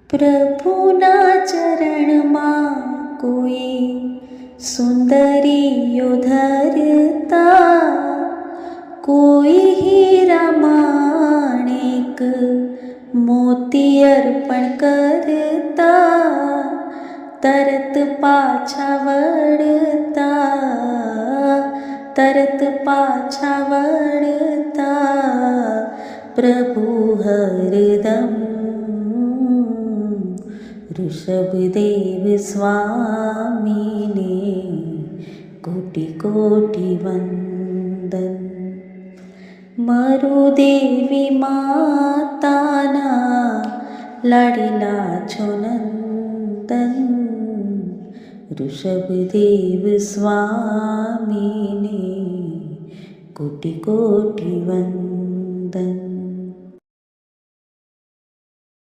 પ્રભુના ચરણમાં કોઈ સુંદરીઓ ધરતા, કોઈ હીરા માણેક મોતી અર્પણ કરતા, તરત પાછા વળતા, તરત પાછા વળતા, પ્રભુ હરદમ ऋषभदेव स्वामीने कोटि कोटि वंदन। मरु देवी माताना लाडीला छो नंदन, ऋषभदेव स्वामीने कोटि कोटि वंदन।